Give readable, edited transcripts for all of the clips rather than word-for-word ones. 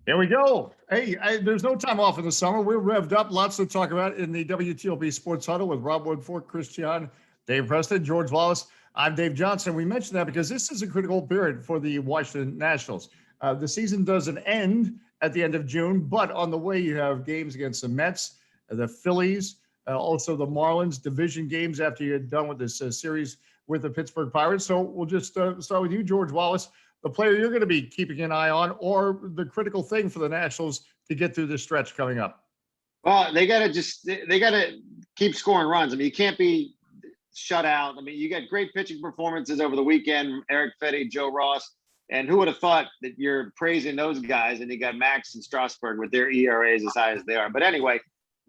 Here we go. Hey, there's no time off in the summer. We're revved up. Lots to talk about in the WTOP Sports Huddle with Robb, Woodfork, Cichon, Dave Preston, George Wallace. I'm Dave Johnson. We mentioned that because this is a critical period for the Washington Nationals. The season doesn't end at the end of June, but on the way you have games against the Mets, the Phillies, also the Marlins, division games after you're done with this series with the Pittsburgh Pirates. So we'll just start with you, George Wallace. The player you're going to be keeping an eye on, or the critical thing for the Nationals to get through this stretch coming up? Well, they got to keep scoring runs. I mean, you can't be shut out. I mean, you got great pitching performances over the weekend, Eric Fedde, Joe Ross, and who would have thought that you're praising those guys, and you got Max and Strasburg with their ERAs as high as they are. But anyway,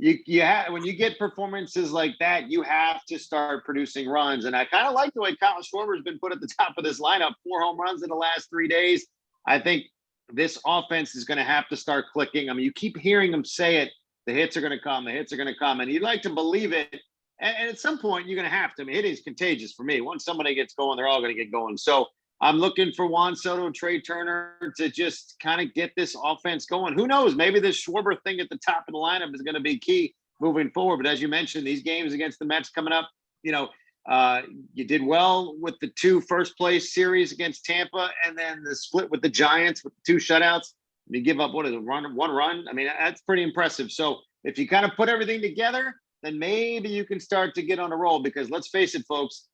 you have, when you get performances like that, you have to start producing runs. And I kind of like the way Kyle Schwarber's been put at the top of this lineup, 4 home runs in the last 3 days. I think this offense is going to have to start clicking. I mean, you keep hearing them say it, the hits are going to come, the hits are going to come, and you'd like to believe it. And at some point, you're going to have to. I mean, hitting is contagious for me. Once somebody gets going, they're all going to get going. So I'm looking for Juan Soto, Trey Turner to just kind of get this offense going. Who knows? Maybe this Schwarber thing at the top of the lineup is going to be key moving forward. But as you mentioned, these games against the Mets coming up, you did well with the 2 first-place series against Tampa, and then the split with the Giants with the 2 shutouts. You give up, one run? I mean, that's pretty impressive. So if you kind of put everything together, then maybe you can start to get on a roll, because let's face it, folks,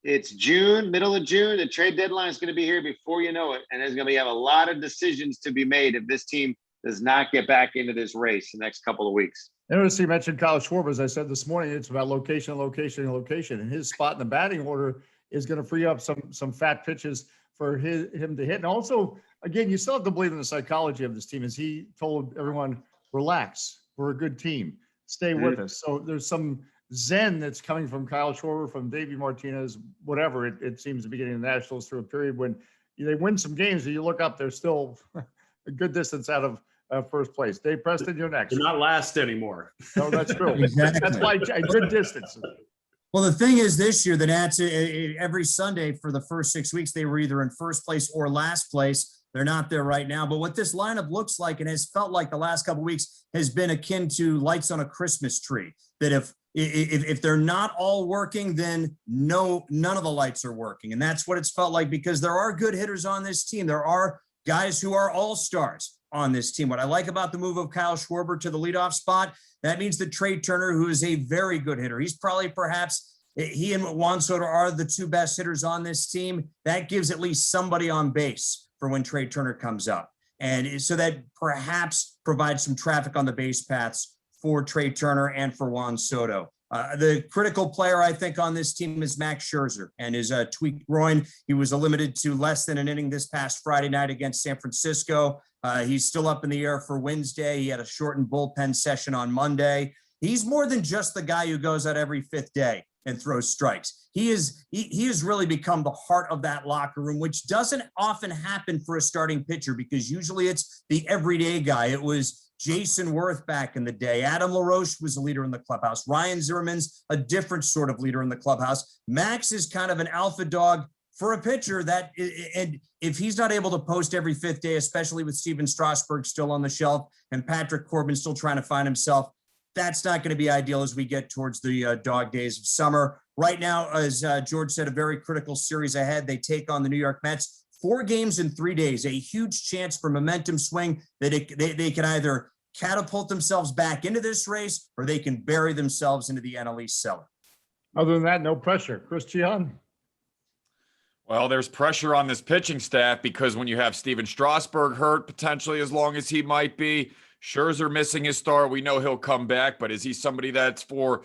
it's June, middle of June. The trade deadline is going to be here before you know it. And there's going to have a lot of decisions to be made if this team does not get back into this race the next couple of weeks. Notice you mentioned Kyle Schwarber. As I said this morning, it's about location. And his spot in the batting order is going to free up some fat pitches for him to hit. And also, again, you still have to believe in the psychology of this team. As he told everyone, relax. We're a good team. Stay with us. So there's some zen that's coming from Kyle Schwarber, from Davey Martinez, whatever. It seems to be getting the Nationals through a period when they win some games and you look up, they're still a good distance out of first place. Dave Preston, you're next. They're not last anymore. No, that's true. Exactly. That's why a good distance. Well, the thing is, this year, the Nats, every Sunday for the first 6 weeks, they were either in first place or last place. They're not there right now. But what this lineup looks like, and has felt like the last couple of weeks, has been akin to lights on a Christmas tree. That if they're not all working, then none of the lights are working. And that's what it's felt like, because there are good hitters on this team. There are guys who are all-stars on this team. What I like about the move of Kyle Schwarber to the leadoff spot, that means that Trey Turner, who is a very good hitter, he's probably he and Juan Soto are the 2 best hitters on this team. That gives at least somebody on base for when Trey Turner comes up. And so that perhaps provides some traffic on the base paths for Trey Turner and for Juan Soto. The critical player, I think, on this team is Max Scherzer and his tweaked groin. He was limited to less than an inning this past Friday night against San Francisco. He's still up in the air for Wednesday. He had a shortened bullpen session on Monday. He's more than just the guy who goes out every 5th day and throws strikes. He has really become the heart of that locker room, which doesn't often happen for a starting pitcher, because usually it's the everyday guy. It was Jason Worth back in the day. Adam LaRoche was a leader in the clubhouse. Ryan Zimmerman's a different sort of leader in the clubhouse. Max is kind of an alpha dog for a pitcher that, and if he's not able to post every 5th day, especially with Steven Strasburg still on the shelf and Patrick Corbin still trying to find himself, that's not going to be ideal as we get towards the dog days of summer. Right now, as George said, a very critical series ahead. They take on the New York Mets. 4 games in 3 days, a huge chance for momentum swing that they can either catapult themselves back into this race, or they can bury themselves into the NL East cellar. Other than that, no pressure. Cichon? Well, there's pressure on this pitching staff, because when you have Steven Strasburg hurt potentially as long as he might be, Scherzer missing his start, we know he'll come back, but is he somebody that's for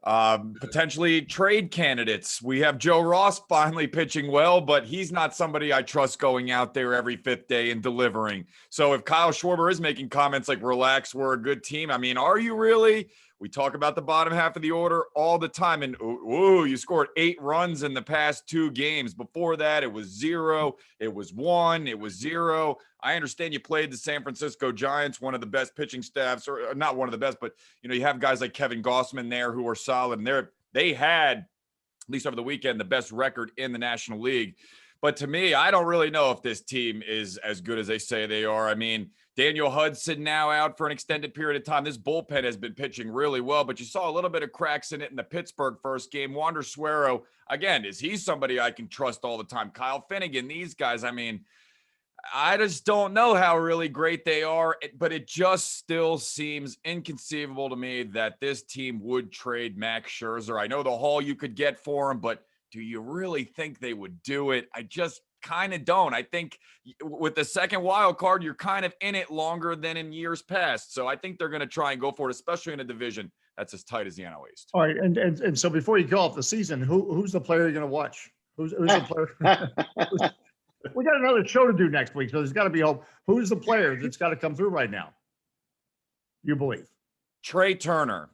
potentially trade candidates? We have Joe Ross finally pitching well, but he's not somebody I trust going out there every 5th day and delivering. So if Kyle Schwarber is making comments like, relax, we're a good team, I mean, are you really? We talk about the bottom half of the order all the time, and you scored 8 runs in the past 2 games. Before that, it was 0, it was 1, it was 0. I understand you played the San Francisco Giants, one of the best pitching staffs, or not one of the best, but you have guys like Kevin Gossman there who are solid, and they had, at least over the weekend, the best record in the National League. But to me, I don't really know if this team is as good as they say they are. I mean, Daniel Hudson now out for an extended period of time. This bullpen has been pitching really well, but you saw a little bit of cracks in it in the Pittsburgh first game. Wander Suero, again, is he somebody I can trust all the time? Kyle Finnegan, these guys, I mean, I just don't know how really great they are, but it just still seems inconceivable to me that this team would trade Max Scherzer. I know the haul you could get for him, but do you really think they would do it? I just kind of don't. I think with the second wild card, you're kind of in it longer than in years past. So I think they're going to try and go for it, especially in a division that's as tight as the NL East. All right, and so before you go off the season, who's the player you're going to watch? Who's the player? We got another show to do next week, so there's got to be hope. Who's the player that's got to come through right now? You believe? Trey Turner,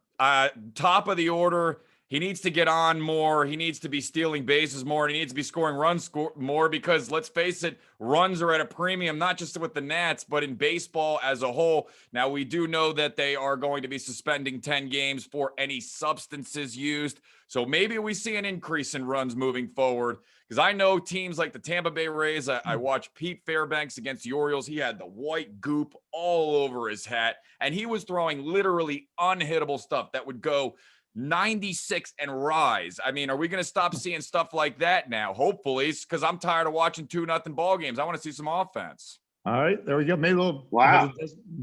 top of the order. He needs to get on more. He needs to be stealing bases more. And he needs to be scoring runs more because, let's face it, runs are at a premium, not just with the Nats, but in baseball as a whole. Now, we do know that they are going to be suspending 10 games for any substances used. So maybe we see an increase in runs moving forward, because I know teams like the Tampa Bay Rays. I watched Pete Fairbanks against the Orioles. He had the white goop all over his hat, and he was throwing literally unhittable stuff that would go 96 and rise. I mean, are we going to stop seeing stuff like that now? Hopefully, because I'm tired of watching 2-0 ball games. I want to see some offense. All right, there we go. Maybe we'll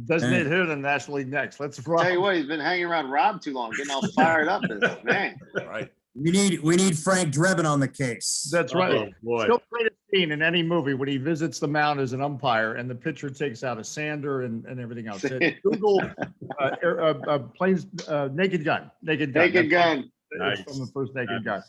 designated hitter in the National League next. Let's rock. Tell you what, he's been hanging around Robb too long, getting all fired up. Man, Right. We need Frank Drebin on the case. That's right. Oh, boy. Still the greatest scene in any movie when he visits the mound as an umpire and the pitcher takes out a sander and everything else. Google planes, Naked Gun. Naked Gun. Nice. From the first Naked Gun.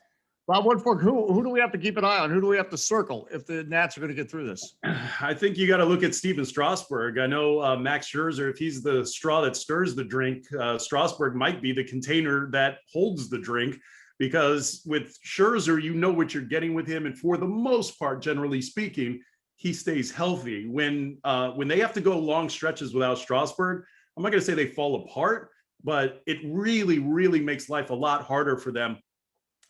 Rob Woodfork, who do we have to keep an eye on? Who do we have to circle if the Nats are going to get through this? I think you got to look at Steven Strasburg. I know Max Scherzer, if he's the straw that stirs the drink, Strasburg might be the container that holds the drink, because with Scherzer, you know what you're getting with him. And for the most part, generally speaking, he stays healthy. When they have to go long stretches without Strasburg, I'm not going to say they fall apart, but it really, really makes life a lot harder for them,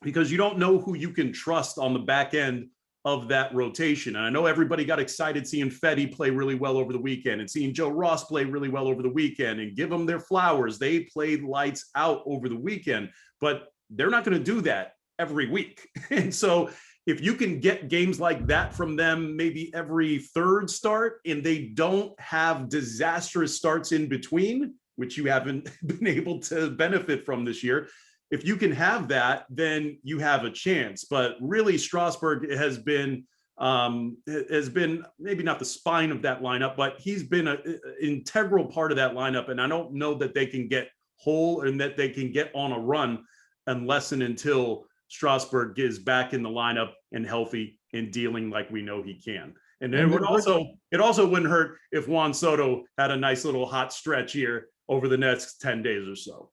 because you don't know who you can trust on the back end of that rotation. And I know everybody got excited seeing Fetty play really well over the weekend and seeing Joe Ross play really well over the weekend, and give them their flowers. They played lights out over the weekend, but they're not going to do that every week. And so if you can get games like that from them, maybe every third start, and they don't have disastrous starts in between, which you haven't been able to benefit from this year, if you can have that, then you have a chance. But really, Strasburg has been maybe not the spine of that lineup, but he's been an integral part of that lineup. And I don't know that they can get whole and that they can get on a run unless and until Strasburg is back in the lineup and healthy and dealing like we know he can. And it also wouldn't hurt if Juan Soto had a nice little hot stretch here over the next 10 days or so.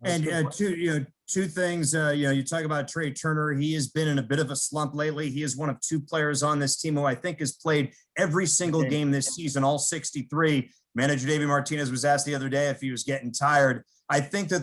And two things. You talk about Trey Turner. He has been in a bit of a slump lately. He is one of two players on this team who I think has played every single game this season, all 63. Manager David Martinez was asked the other day if he was getting tired. I think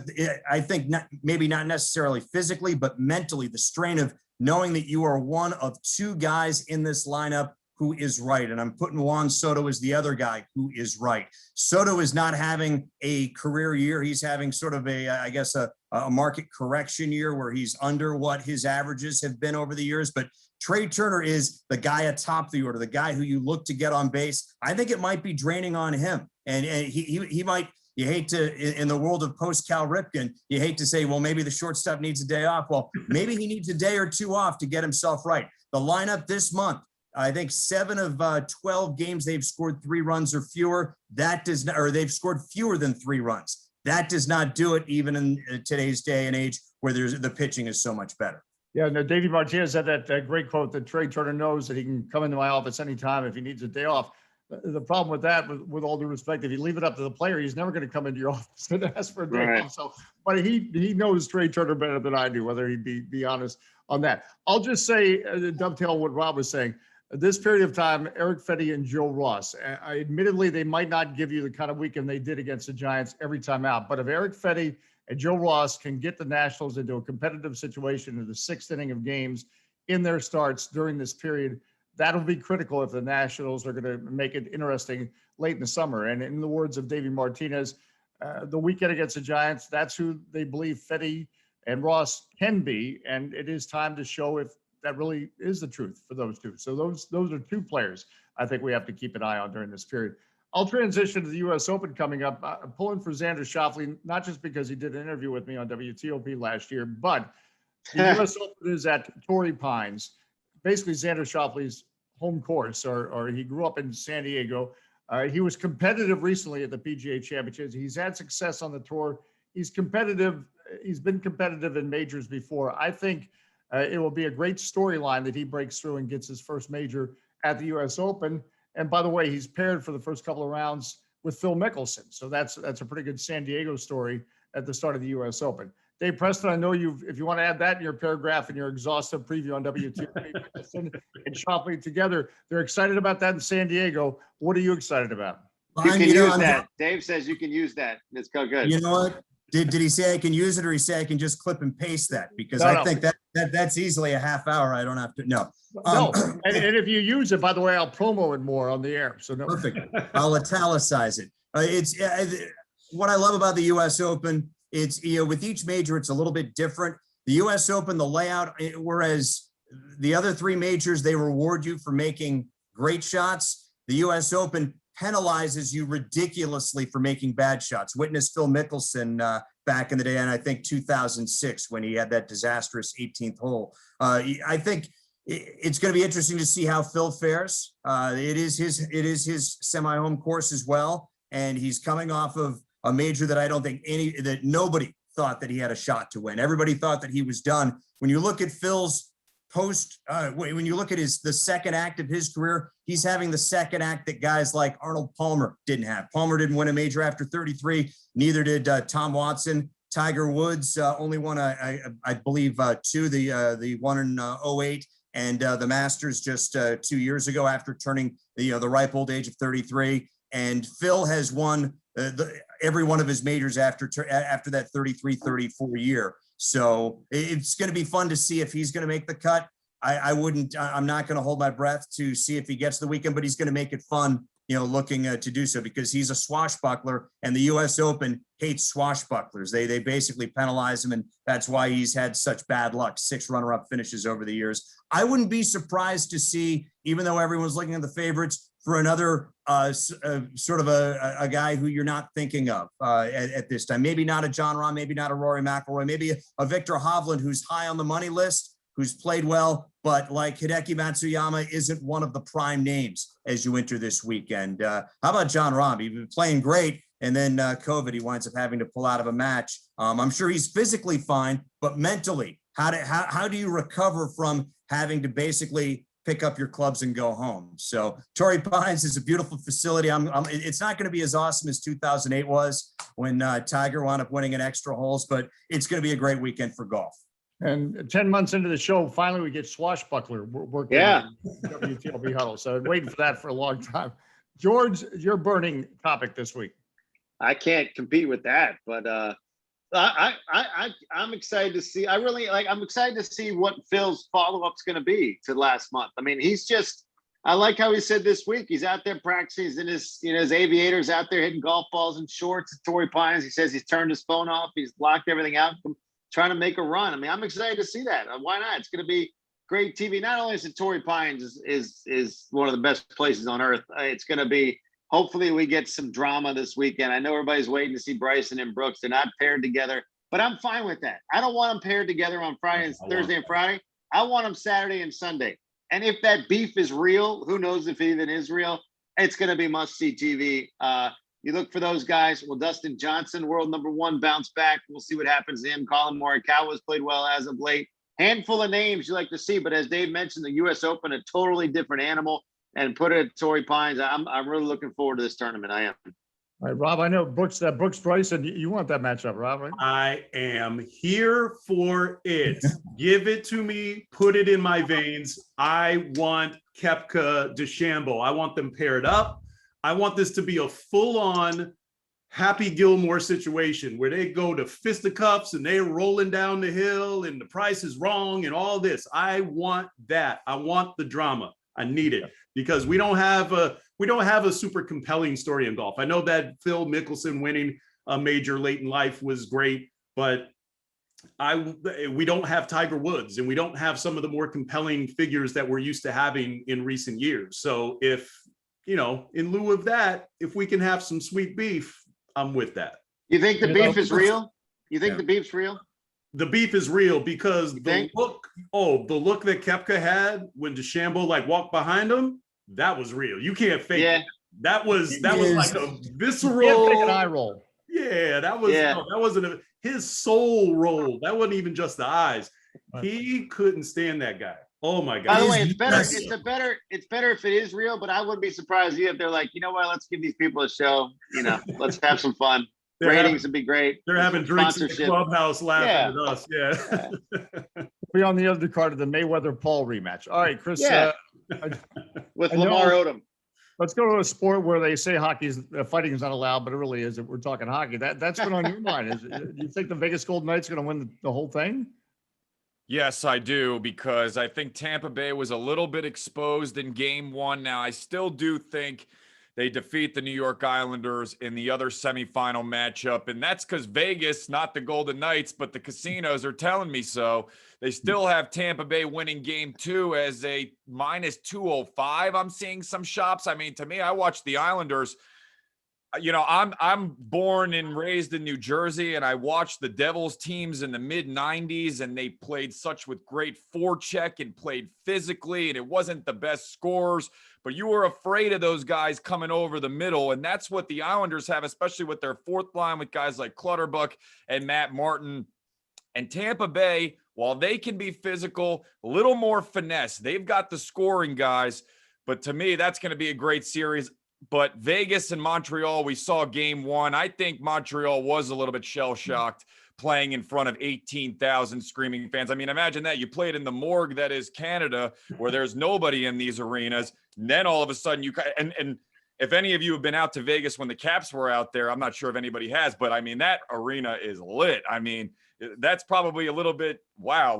maybe not necessarily physically, but mentally, the strain of knowing that you are one of two guys in this lineup who is right. And I'm putting Juan Soto as the other guy who is right. Soto is not having a career year. He's having sort of a market correction year where he's under what his averages have been over the years. But Trey Turner is the guy atop the order, the guy who you look to get on base. I think it might be draining on him. And he might, you hate to, in the world of post-Cal Ripken, you hate to say, well, maybe the shortstop needs a day off. Well, maybe he needs a day or two off to get himself right. The lineup this month, I think 7 of 12 games they've scored 3 runs or fewer. They've scored fewer than 3 runs. That does not do it even in today's day and age where the pitching is so much better. Yeah, no, Davey Martinez had that great quote that Trey Turner knows that he can come into my office anytime if he needs a day off. The problem with that, with all due respect, if you leave it up to the player, he's never going to come into your office and ask for a day off. So, but he knows Trey Turner better than I do, whether he'd be honest on that. I'll just say, dovetail what Rob was saying. This period of time, Eric Fetty and Joe Ross, admittedly, they might not give you the kind of weekend they did against the Giants every time out. But if Eric Fetty and Joe Ross can get the Nationals into a competitive situation in the 6th inning of games in their starts during this period, that'll be critical if the Nationals are going to make it interesting late in the summer. And in the words of Davey Martinez, the weekend against the Giants, that's who they believe Fetty and Ross can be. And it is time to show if that really is the truth for those two. So those are two players I think we have to keep an eye on during this period. I'll transition to the U.S. Open coming up. I'm pulling for Xander Schauffele, not just because he did an interview with me on WTOP last year, but the U.S. Open is at Torrey Pines, basically Xander Schauffele's home course, or he grew up in San Diego. He was competitive recently at the PGA Championships. He's had success on the tour. He's competitive. He's been competitive in majors before. I think it will be a great storyline that he breaks through and gets his first major at the U.S. Open. And by the way, he's paired for the first couple of rounds with Phil Mickelson. So that's a pretty good San Diego story at the start of the U.S. Open. Dave Preston, I know if you want to add that in your paragraph in your exhaustive preview on WTOP and Schauffele together, they're excited about that in San Diego. What are you excited about? You can use that. Dave says you can use that. It's go good. You know what? Did he say I can use it, or he say I can just clip and paste that? Because I think that's easily a half hour. I don't have to. No. And if you use it, by the way, I'll promo it more on the air. So no. Perfect. I'll italicize it. It's what I love about the U.S. Open. It's, with each major, it's a little bit different. The U.S. Open, the layout, whereas the other three majors, they reward you for making great shots. The U.S. Open penalizes you ridiculously for making bad shots. Witness Phil Mickelson back in the day, and I think 2006 when he had that disastrous 18th hole. I think it's going to be interesting to see how Phil fares. It is his semi-home course as well, and he's coming off of a major that I don't think nobody thought that he had a shot to win. Everybody thought that he was done. When you look at Phil's when you look at the second act of his career, he's having the second act that guys like Arnold Palmer didn't have. Palmer didn't win a major after 33. Neither did Tom Watson. Tiger Woods only won I believe two, the one in 08 and the Masters just 2 years ago after turning the ripe old age of 33. And Phil has won every one of his majors after that 33, 34 year. So it's going to be fun to see if he's going to make the cut. I'm not going to hold my breath to see if he gets the weekend, but he's going to make it fun, looking to do so, because he's a swashbuckler, and the U.S. Open hates swashbucklers. They basically penalize him, and that's why he's had such bad luck. 6 runner-up finishes over the years. I wouldn't be surprised to see, even though everyone's looking at the favorites, for another sort of a guy who you're not thinking of at this time. Maybe not a John Rahm, maybe not a Rory McIlroy, maybe a Victor Hovland, who's high on the money list, who's played well, but like Hideki Matsuyama isn't one of the prime names as you enter this weekend. How about John Rahm? He's been playing great, and then COVID, he winds up having to pull out of a match. I'm sure he's physically fine, but mentally, how do you recover from having to basically pick up your clubs and go home? So Torrey Pines is a beautiful facility. It's not going to be as awesome as 2008 was when Tiger wound up winning in extra holes, but it's going to be a great weekend for golf. And 10 months into the show, finally we get swashbuckler working. Yeah. WTOP Huddle. So I've been waiting for that for a long time. George, your burning topic this week. I can't compete with that, but I'm excited to see. I'm excited to see what Phil's follow-up's going to be to last month. I mean, I like how he said this week, he's out there practicing. He's in his aviators out there hitting golf balls in shorts at Torrey Pines. He says he's turned his phone off. He's blocked everything out from trying to make a run. I mean, I'm excited to see that. Why not? It's going to be great TV. Not only is it Torrey Pines is one of the best places on earth. It's going to be, hopefully we get some drama this weekend. I know everybody's waiting to see Bryson and Brooks. They're not paired together, but I'm fine with that. I don't want them paired together on Thursday and Friday. I want them Saturday and Sunday. And if that beef is real, who knows if it even is real, it's going to be must-see TV. You look for those guys. Will Dustin Johnson, world number 1, bounce back? We'll see what happens to him. Colin Morikawa's played well as of late. Handful of names you like to see, but as Dave mentioned, the U.S. Open, a totally different animal. And put it at Torrey Pines. I'm really looking forward to this tournament. I am. All right, Rob, I know Brooks Bryson, you want that matchup, Rob, right? I am here for it. Give it to me. Put it in my veins. I want Koepka DeChambeau. I want them paired up. I want this to be a full-on Happy Gilmore situation where they go to fisticuffs and they're rolling down the hill and the price is wrong and all this. I want that. I want the drama. I need it because we don't have a super compelling story in golf. I know that Phil Mickelson winning a major late in life was great, but we don't have Tiger Woods, and we don't have some of the more compelling figures that we're used to having in recent years. So if, in lieu of that, if we can have some sweet beef, I'm with that. You think the beef is real? You think the beef's real? The beef is real because the look that Koepka had when DeChambeau walked behind him, that was real. You can't fake it. That was like a visceral. Can't fake an eye roll. Yeah, that wasn't his soul roll. That wasn't even just the eyes. He couldn't stand that guy. Oh my God. By the way, it's better if it is real, but I wouldn't be surprised if they're like, you know what, let's give these people a show. Let's have some fun. Ratings would be great. They're having drinks in the clubhouse laughing at us. Yeah. Be on the undercard of the Mayweather-Paul rematch. All right, Chris. With Lamar Odom. Let's go to a sport where they say fighting is not allowed, but it really is. If we're talking hockey, that's been on your mind. Do you think the Vegas Golden Knights are going to win the whole thing? Yes, I do, because I think Tampa Bay was a little bit exposed in game one. Now, I still do think they defeat the New York Islanders in the other semifinal matchup. And that's because Vegas, not the Golden Knights, but the casinos are telling me so. They still have Tampa Bay winning game two as a minus 205. I'm seeing some shops. I mean, to me, I watched the Islanders. I'm born and raised in New Jersey, and I watched the Devils teams in the mid 90s, and they played such with great forecheck and played physically, and it wasn't the best scores, but you were afraid of those guys coming over the middle. And that's what the Islanders have, especially with their fourth line with guys like Clutterbuck and Matt Martin. And Tampa Bay, while they can be physical, a little more finesse. They've got the scoring guys, but to me, that's going to be a great series. But Vegas and Montreal, we saw game one. I think Montreal was a little bit shell-shocked playing in front of 18,000 screaming fans. I mean, imagine that. You played in the morgue that is Canada, where there's nobody in these arenas. And then all of a sudden, and if any of you have been out to Vegas when the Caps were out there, I'm not sure if anybody has, but I mean, that arena is lit. I mean, that's probably a little bit, wow,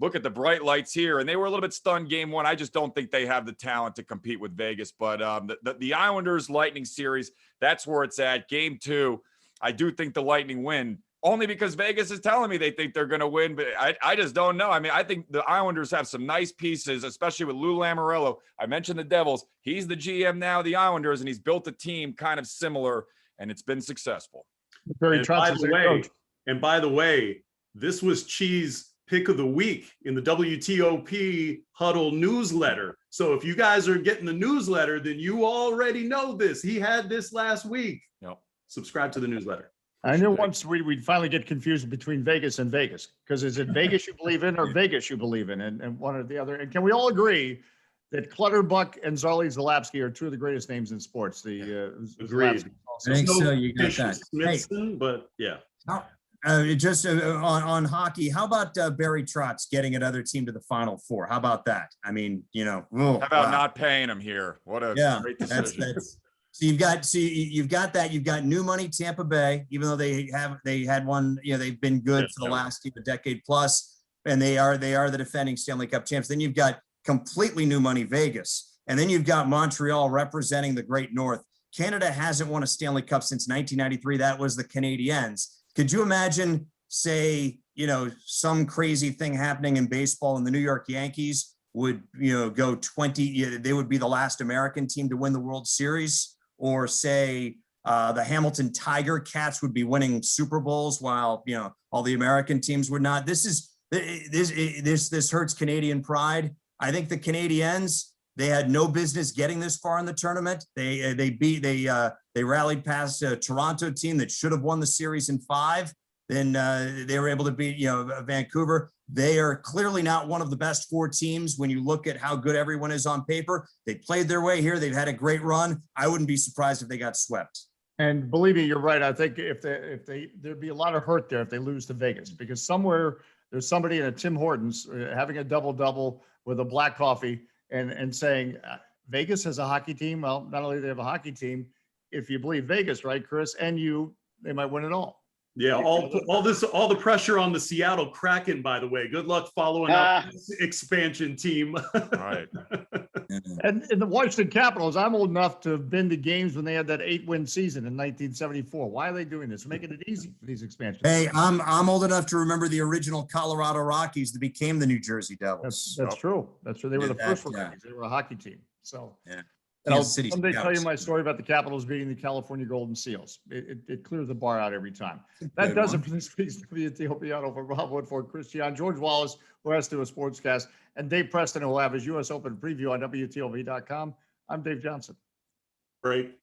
look at the bright lights here. And they were a little bit stunned game one. I just don't think they have the talent to compete with Vegas. But the Islanders Lightning series, that's where it's at. Game two, I do think the Lightning win, only because Vegas is telling me they think they're going to win. But I just don't know. I mean, I think the Islanders have some nice pieces, especially with Lou Lamoriello. I mentioned the Devils. He's the GM now of the Islanders, and he's built a team kind of similar, and it's been successful. And by the way, this was Cheese pick of the week in the WTOP Huddle newsletter. So if you guys are getting the newsletter, then you already know this. He had this last week. Yep. Subscribe to the newsletter. I knew once we'd finally get confused between Vegas and Vegas, because is it Vegas you believe in or Vegas you believe in, and one or the other? And can we all agree that Clutterbuck and Zarley Zalapsky are two of the greatest names in sports? Agreed. I think so. You got that. Smithson, but yeah. On hockey, how about Barry Trotz getting another team to the Final Four? How about that? I mean, how about not paying him here? What a great decision. So you've got that. You've got new money Tampa Bay, even though they had one. They've been good for the last decade plus, and they are the defending Stanley Cup champs. Then you've got completely new money Vegas, and then you've got Montreal representing the Great North. Canada hasn't won a Stanley Cup since 1993. That was the Canadiens. Could you imagine, say, some crazy thing happening in baseball and the New York Yankees would, go 20, they would be the last American team to win the World Series, or say the Hamilton Tiger Cats would be winning Super Bowls while, all the American teams would not. This hurts Canadian pride. I think the Canadiens, they had no business getting this far in the tournament. They rallied past a Toronto team that should have won the series in 5. Then they were able to beat Vancouver. They are clearly not one of the best 4 teams when you look at how good everyone is on paper. They played their way here. They've had a great run. I wouldn't be surprised if they got swept. And believe me, you're right. I think if there'd be a lot of hurt there if they lose to Vegas, because somewhere there's somebody in a Tim Hortons having a double-double with a black coffee and saying Vegas has a hockey team. Well, not only do they have a hockey team, if you believe Vegas, right, Chris, and they might win it all. Yeah, all the pressure on the Seattle Kraken, by the way. Good luck following up this expansion team. Right. And the Washington Capitals, I'm old enough to have been to games when they had that 8-win season in 1974. Why are they doing this? Making it easy for these expansions. Hey, I'm old enough to remember the original Colorado Rockies that became the New Jersey Devils. That's true. That's true. They were the Did first that, yeah. Rockies. They were a hockey team. So, Yeah. and I'll Kansas City someday tell you Scouts. my story about the Capitals beating the California Golden Seals. It clears the bar out every time. Good That does one. it for this week's WTOP Huddle for Robb Woodfork, Christian, George Wallace, who has to do a sportscast, and Dave Preston, who will have his U.S. Open preview on WTOP.com. I'm Dave Johnson. Great.